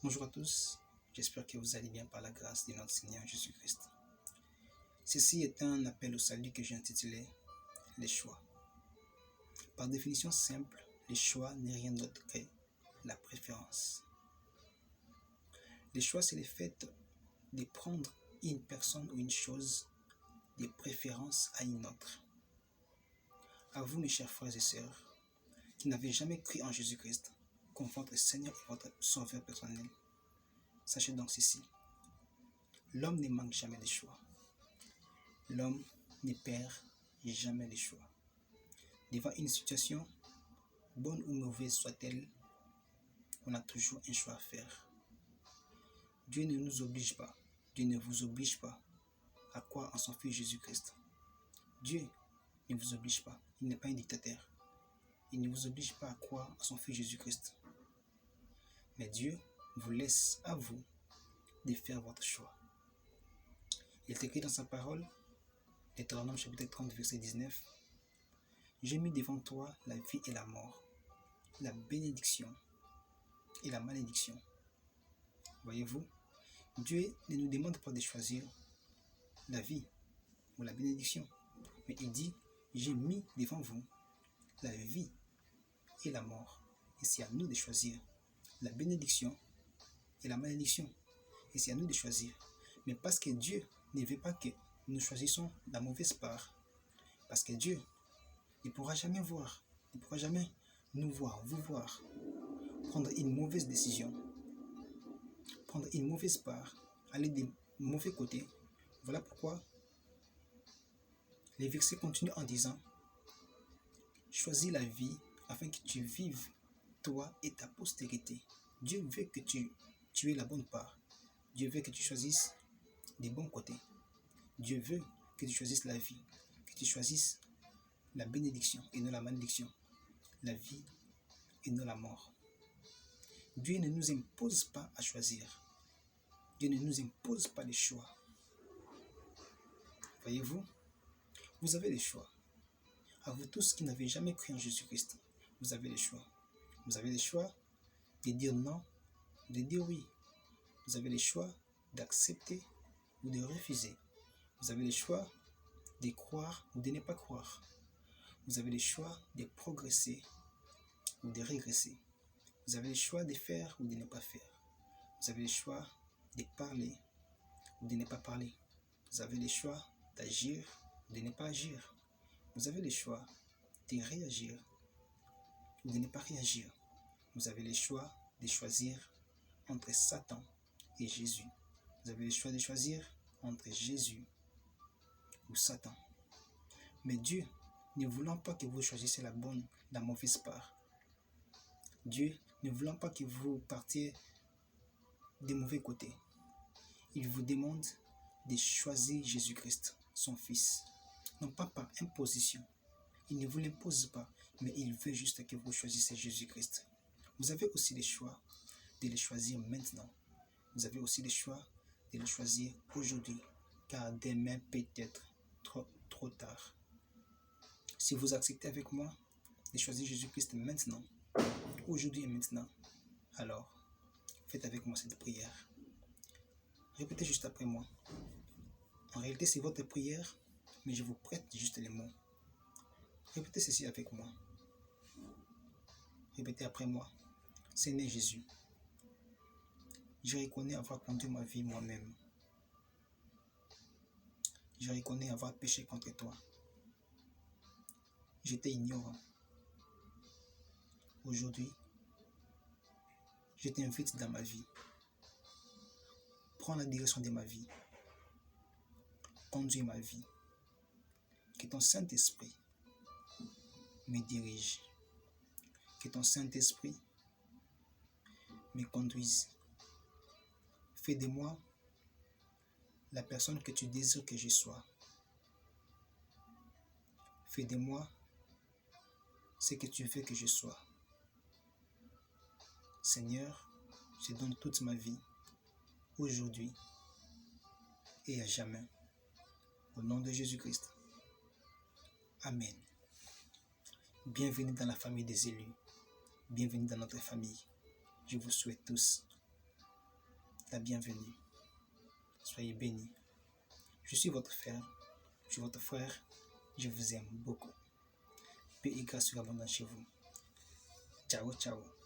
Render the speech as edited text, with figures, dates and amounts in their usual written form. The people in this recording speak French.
Bonjour à tous, j'espère que vous allez bien par la grâce de notre Seigneur Jésus-Christ. Ceci est un appel au salut que j'ai intitulé « Les choix ». Par définition simple, les choix n'est rien d'autre que la préférence. Les choix, c'est le fait de prendre une personne ou une chose de préférence à une autre. À vous, mes chers frères et sœurs, qui n'avez jamais cru en Jésus-Christ comme votre Seigneur et votre Sauveur personnel, sachez donc ceci. L'homme ne manque jamais de choix. L'homme ne perd jamais de choix. Devant une situation, bonne ou mauvaise soit-elle, on a toujours un choix à faire. Dieu ne nous oblige pas, Dieu ne vous oblige pas à croire en son Fils Jésus-Christ. Dieu ne vous oblige pas, il n'est pas un dictateur. Il ne vous oblige pas à croire en son Fils Jésus-Christ. Mais Dieu vous laisse à vous de faire votre choix. Il est écrit dans sa parole, Deutéronome chapitre 30, verset 19, « J'ai mis devant toi la vie et la mort, la bénédiction et la malédiction. » Voyez-vous, Dieu ne nous demande pas de choisir la vie ou la bénédiction, mais il dit, j'ai mis devant vous la vie et la mort. Et c'est à nous de choisir la bénédiction et la malédiction. Et c'est à nous de choisir. Mais parce que Dieu ne veut pas que nous choisissions la mauvaise part, parce que Dieu ne pourra jamais voir, ne pourra jamais nous voir, vous voir, prendre une mauvaise décision, prendre une mauvaise part, aller des mauvais côtés. Voilà pourquoi les versets continuent en disant, choisis la vie afin que tu vives, toi et ta postérité. Dieu veut que tu aies la bonne part. Dieu veut que tu choisisses des bons côtés. Dieu veut que tu choisisses la vie, que tu choisisses la bénédiction et non la malédiction, la vie et non la mort. Dieu ne nous impose pas à choisir. Dieu ne nous impose pas les choix. Voyez-vous, vous avez les choix. À vous tous qui n'avez jamais cru en Jésus-Christ, vous avez les choix. Vous avez le choix de dire non, de dire oui. Vous avez le choix d'accepter ou de refuser. Vous avez le choix de croire ou de ne pas croire. Vous avez le choix de progresser ou de régresser. Vous avez le choix de faire ou de ne pas faire. Vous avez le choix de parler ou de ne pas parler. Vous avez le choix d'agir ou de ne pas agir. Vous avez le choix de réagir ou de ne pas réagir. Vous avez le choix de choisir entre Satan et Jésus. Vous avez le choix de choisir entre Jésus ou Satan. Mais Dieu, ne voulant pas que vous choisissiez la mauvaise part, Dieu, ne voulant pas que vous partiez des mauvais côtés, il vous demande de choisir Jésus-Christ, son Fils. Non pas par imposition. Il ne vous l'impose pas, mais il veut juste que vous choisissiez Jésus-Christ. Vous avez aussi le choix de le choisir maintenant. Vous avez aussi le choix de le choisir aujourd'hui, car demain peut être trop tard. Si vous acceptez avec moi de choisir Jésus-Christ maintenant, aujourd'hui et maintenant, alors faites avec moi cette prière. Répétez juste après moi. En réalité, c'est votre prière, mais je vous prête juste les mots. Répétez ceci avec moi. Répétez après moi. Seigneur Jésus, je reconnais avoir conduit ma vie moi-même. Je reconnais avoir péché contre toi. J'étais ignorant. Aujourd'hui, je t'invite dans ma vie. Prends la direction de ma vie. Conduis ma vie. Que ton Saint-Esprit me dirige. Que ton Saint-Esprit me conduise. Fais de moi la personne que tu désires que je sois. Fais de moi ce que tu veux que je sois. Seigneur, je donne toute ma vie, aujourd'hui et à jamais. Au nom de Jésus-Christ. Amen. Bienvenue dans la famille des élus. Bienvenue dans notre famille. Je vous souhaite tous la bienvenue. Soyez bénis. Je suis votre frère. Je suis votre frère. Je vous aime beaucoup. Paix et grâce sur abondance chez vous. Ciao, ciao.